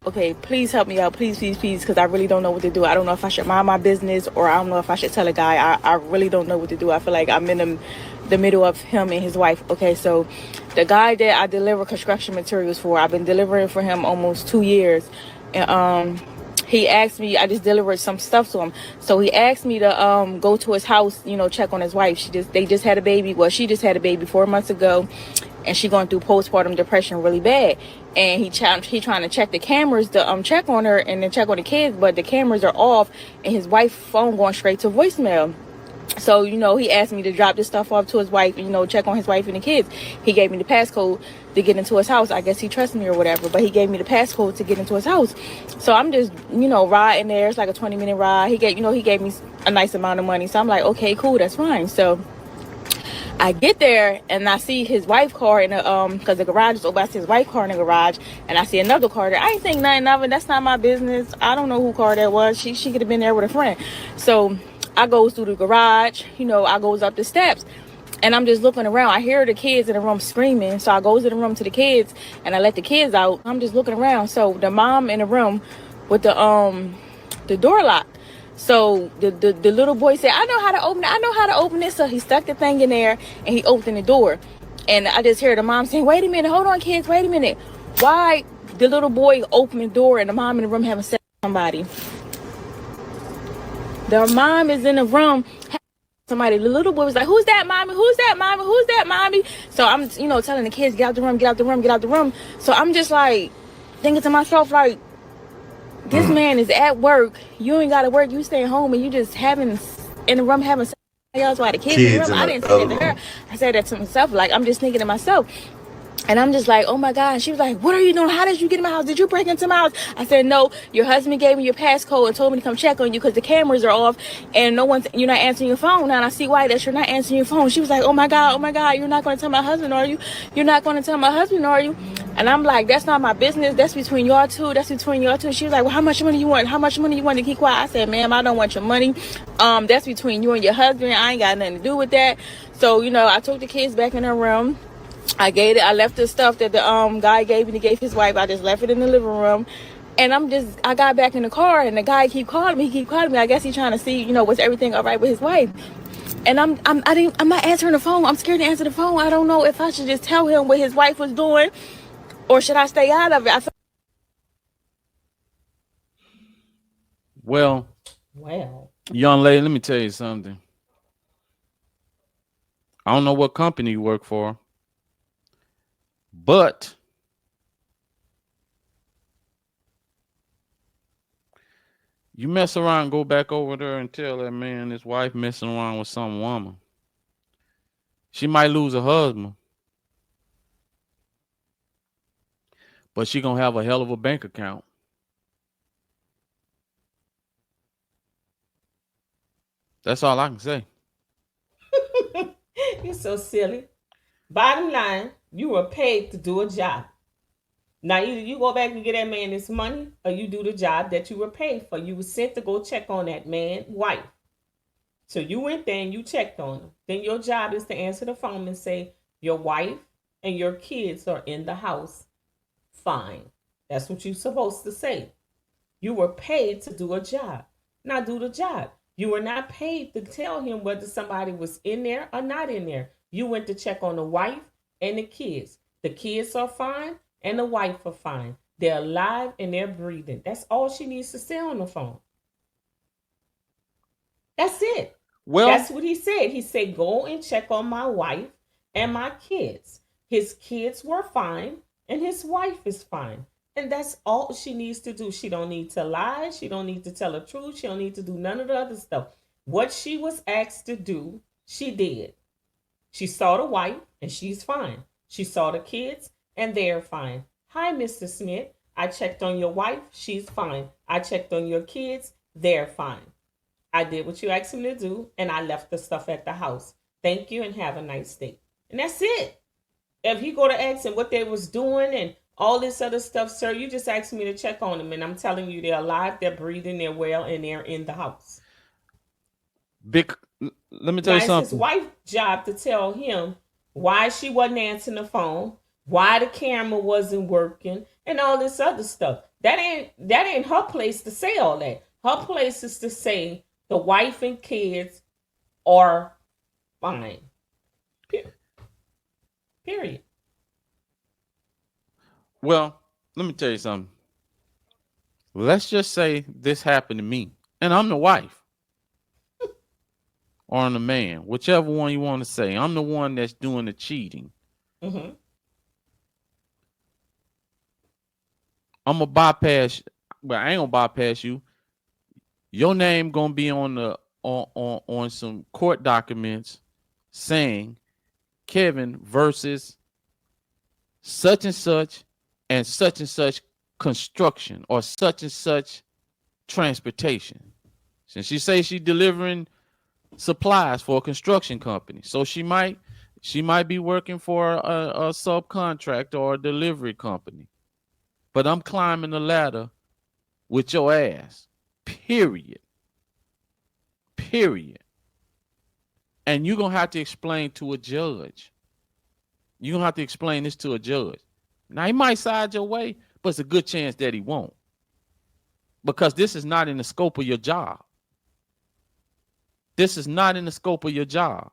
okay, please help me out, please, please, please, because I really don't know what to do. I don't know if I should mind my business or I don't know if I should tell a guy. I really don't know what to do. I feel like I'm in the middle of him and his wife. Okay, so the guy that I deliver construction materials for, I've been delivering for him almost 2 years. And he asked me, I just delivered some stuff to him. So he asked me to go to his house, check on his wife. They just had a baby. Well, she just had a baby 4 months ago, and she going through postpartum depression really bad. And he trying to check the cameras to check on her and then check on the kids, but the cameras are off, and his wife's phone going straight to voicemail. So, he asked me to drop this stuff off to his wife, check on his wife and the kids. He gave me the passcode to get into his house. I guess he trusts me or whatever, but he gave me the passcode to get into his house. So I'm just, riding there. It's like a 20-minute ride. He gave me a nice amount of money. So I'm like, okay, cool, that's fine. So I get there and I see his wife car in the because the garage is open. I see his wife car in the garage, and I see another car there. I ain't think nothing of it. That's not my business. I don't know who car that was. She could have been there with a friend. So I goes through the garage. I goes up the steps, and I'm just looking around. I hear the kids in the room screaming. So I goes in the room to the kids and I let the kids out. I'm just looking around. So the mom in the room with the door locked. So the little boy said, I know how to open it. I know how to open it. So he stuck the thing in there and he opened the door. And I just hear the mom saying, wait a minute, hold on, kids, wait a minute. Why the little boy opened the door and the mom in the room having sex with somebody? The mom is in the room. Somebody, the little boy was like, who's that, mommy? Who's that, mommy? Who's that, mommy? So I'm, telling the kids, get out the room, get out the room, get out the room. So I'm just like thinking to myself, like, this man is at work. You ain't got to work. You stay home and you just having in the room having somebody else while the kids in the room. I didn't say that to her. I said that to myself. Like, I'm just thinking to myself. And I'm just like, oh my God. She was like, what are you doing? How did you get in my house? Did you break into my house? I said, no, your husband gave me your passcode and told me to come check on you because the cameras are off and you're not answering your phone. Now, and I see why that you're not answering your phone. She was like, oh my God, you're not going to tell my husband, are you? You're not going to tell my husband, are you? And I'm like, that's not my business. That's between y'all two. That's between y'all two. She was like, well, how much money you want? How much money you want to keep quiet? I said, ma'am, I don't want your money. That's between you and your husband. I ain't got nothing to do with that. So, I took the kids back in their room. I left the stuff that the guy gave me to give his wife. I just left it in the living room. And I got back in the car and the guy keep calling me. I guess he's trying to see, was everything all right with his wife? And I'm not answering the phone. I'm scared to answer the phone. I don't know if I should just tell him what his wife was doing or should I stay out of it? Well, young lady, let me tell you something. I don't know what company you work for, but you mess around, go back over there and tell that man his wife messing around with some woman. She might lose her husband, but she gonna have a hell of a bank account. That's all I can say. You're so silly. Bottom line, you were paid to do a job. Now either you go back and get that man his money or you do the job that you were paid for. You were sent to go check on that man's wife. So you went there and you checked on him. Then your job is to answer the phone and say, your wife and your kids are in the house. Fine. That's what you're supposed to say. You were paid to do a job. Now do the job. You were not paid to tell him whether somebody was in there or not in there. You went to check on the wife and the kids. The kids are fine and the wife are fine. They're alive and they're breathing. That's all she needs to say on the phone. That's it. Well, that's what he said. He said, go and check on my wife and my kids. His kids were fine and his wife is fine. And that's all she needs to do. She don't need to lie. She don't need to tell the truth. She don't need to do none of the other stuff. What she was asked to do, she did. She saw the wife and she's fine. She saw the kids and they're fine. Hi, Mr. Smith. I checked on your wife. She's fine. I checked on your kids. They're fine. I did what you asked me to do and I left the stuff at the house. Thank you and have a nice day. And that's it. If he go to ask him what they was doing and all this other stuff, sir, you just asked me to check on them, and I'm telling you they're alive, they're breathing, they're well, and they're in the house. Let me tell you something. It's his wife's job to tell him why she wasn't answering the phone, why the camera wasn't working, and all this other stuff. That ain't her place to say all that. Her place is to say the wife and kids are fine. Period. Well, let me tell you something. Let's just say this happened to me, and I'm the wife or I'm the man, whichever one you want to say. I'm the one that's doing the cheating. Mm-hmm. I'm gonna bypass, but I ain't gonna bypass you. Your name gonna be on the on some court documents saying Kevin versus such and such construction or such and such transportation. Since she says she's delivering supplies for a construction company, so she might be working for a subcontractor or a delivery company. But I'm climbing the ladder with your ass. Period. And you're gonna have to explain to a judge. You're gonna have to explain this to a judge. Now he might side your way, but it's a good chance that he won't. Because this is not in the scope of your job. This is not in the scope of your job.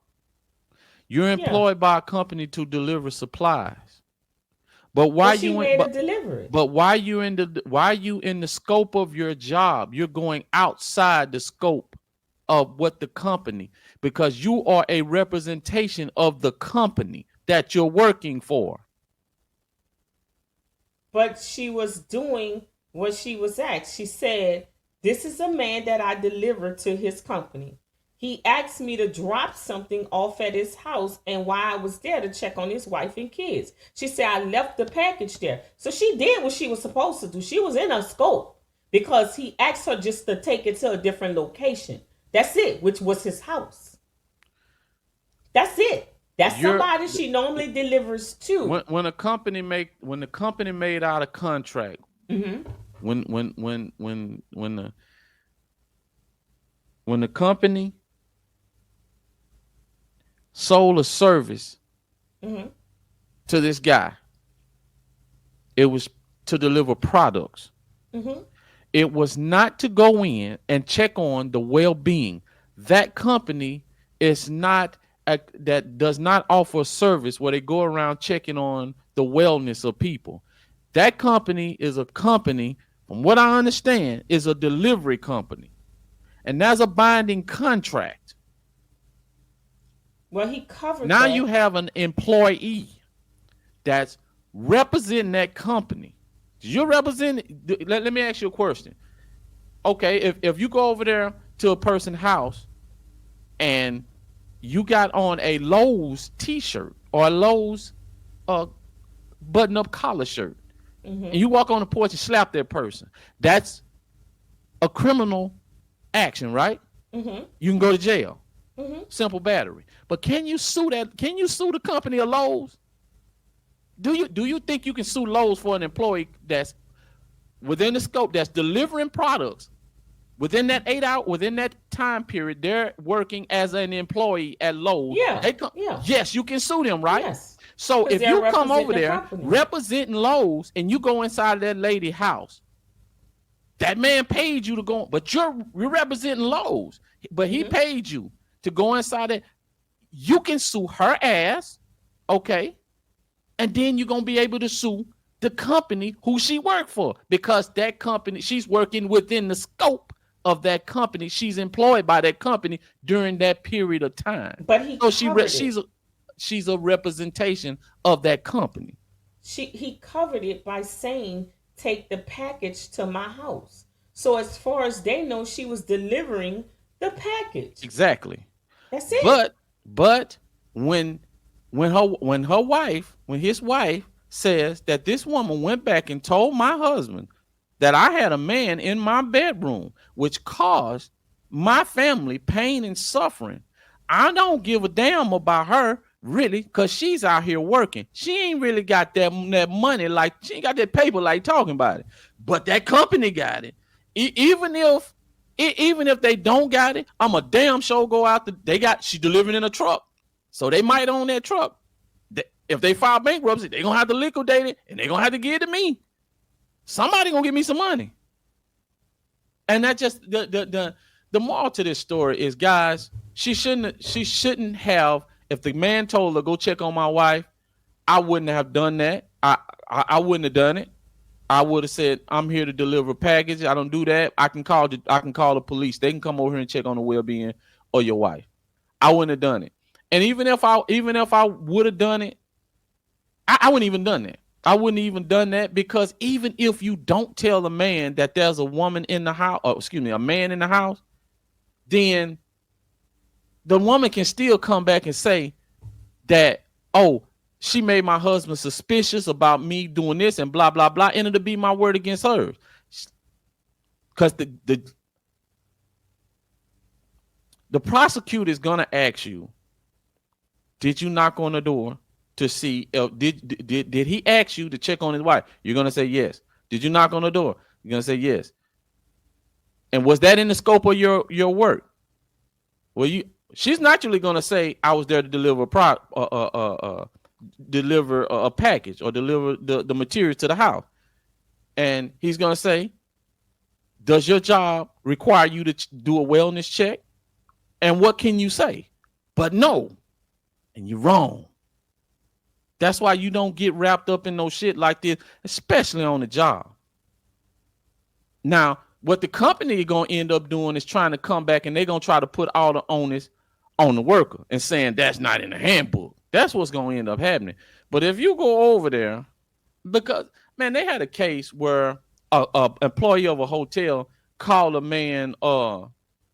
You're employed by a company to deliver supplies. But why she you made a delivery? But why you in the scope of your job? You're going outside the scope of what the company, because you are a representation of the company that you're working for. But she was doing what she was asked. She said, "This is a man that I delivered to his company. He asked me to drop something off at his house and why I was there to check on his wife and kids." She said, "I left the package there." So she did what she was supposed to do. She was in her scope because he asked her just to take it to a different location. That's it, which was his house. That's it. That's somebody she normally delivers to. When the company made out a contract, mm-hmm. when the company sold a service mm-hmm. to this guy, it was to deliver products. Mm-hmm. It was not to go in and check on the well-being. That company is not that does not offer a service where they go around checking on the wellness of people. That company is a company, from what I understand, is a delivery company. And that's a binding contract. Well, he covered now that. You have an employee that's representing that company. You're representing. Let me ask you a question. Okay, if you go over there to a person's house and you got on a Lowe's t-shirt or a Lowe's button-up collar shirt, mm-hmm. and you walk on the porch and slap that person, that's a criminal action, right? Mm-hmm. You can go to jail. Mm-hmm. Simple battery. But can you sue the company of Lowe's? Do you think you can sue Lowe's for an employee that's within the scope, that's delivering products within that 8 hour, within that time period, they're working as an employee at Lowe's? Yeah. Yes, you can sue them, right? Yes. So if you come over there company, representing Lowe's and you go inside of that lady's house, that man paid you to go, but you're representing Lowe's, but he paid you to go inside it. You can sue her ass, okay? And then you're going to be able to sue the company who she worked for, because that company, she's working within the scope of that company. She's employed by that company during that period of time. But she's a representation of that company. He covered it by saying, "Take the package to my house." So as far as they know, she was delivering the package. Exactly. That's it. But when his wife says that this woman went back and told my husband that I had a man in my bedroom, which caused my family pain and suffering, I don't give a damn about her, really, because she's out here working. She ain't really got that money, like she ain't got that paper like talking about it. But that company got it. Even if they don't got it, I'm a damn sure go out. She delivering in a truck. So they might own that truck. If they file bankruptcy, they're going to have to liquidate it, and they're going to have to give it to me. Somebody gonna give me some money. And that just the moral to this story is, guys, she shouldn't have. If the man told her go check on my wife, I wouldn't have done that. I wouldn't have done it. I would have said, I'm here to deliver a package. I don't do that. I can call the police. They can come over here and check on the well-being of your wife. I wouldn't have done it. And even if I would have done it, I wouldn't even done that. I wouldn't even done that, because even if you don't tell a man that there's a woman in the house, or excuse me, a man in the house, then the woman can still come back and say that, oh, she made my husband suspicious about me doing this and blah, blah, blah. And it'll be my word against hers. Because the prosecutor is going to ask you, did you knock on the door to see, did he ask you to check on his wife? You're going to say yes. Did you knock on the door? You're going to say yes. And was that in the scope of your work? Well, she's naturally going to say, I was there to deliver a package or deliver the materials to the house. And he's going to say, does your job require you to do a wellness check? And what can you say? But no. And you're wrong. That's why you don't get wrapped up in no shit like this, especially on the job. Now, what the company is going to end up doing is trying to come back, and they're going to try to put all the onus on the worker and saying that's not in the handbook. That's what's going to end up happening. But if you go over there, because, man, they had a case where a employee of a hotel called a man a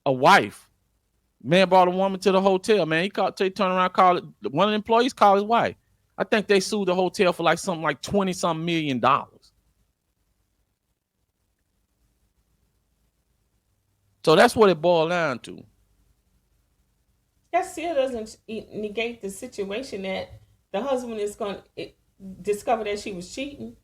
wife. Man brought a woman to the hotel, man. They turned around, called it, one of the employees called his wife. I think they sued the hotel for like something like $20-some million. So that's what it boiled down to. That still doesn't negate the situation that the husband is going to discover that she was cheating.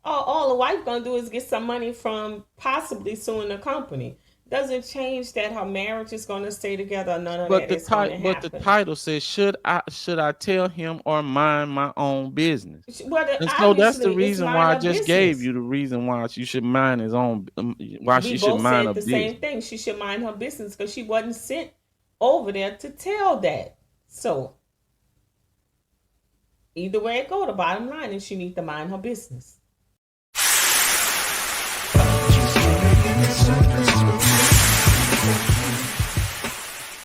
All the wife going to do is get some money from possibly suing the company. Doesn't change that her marriage is going to stay together. None of that is going to happen. But the title says, should I tell him or mind my own business? Well, and so that's the reason why I just gave you the reason why she should mind his own. Why she should mind her business. We both said the same thing. She should mind her business because she wasn't sent over there to tell that. So either way it go, the bottom line is she needs to mind her business.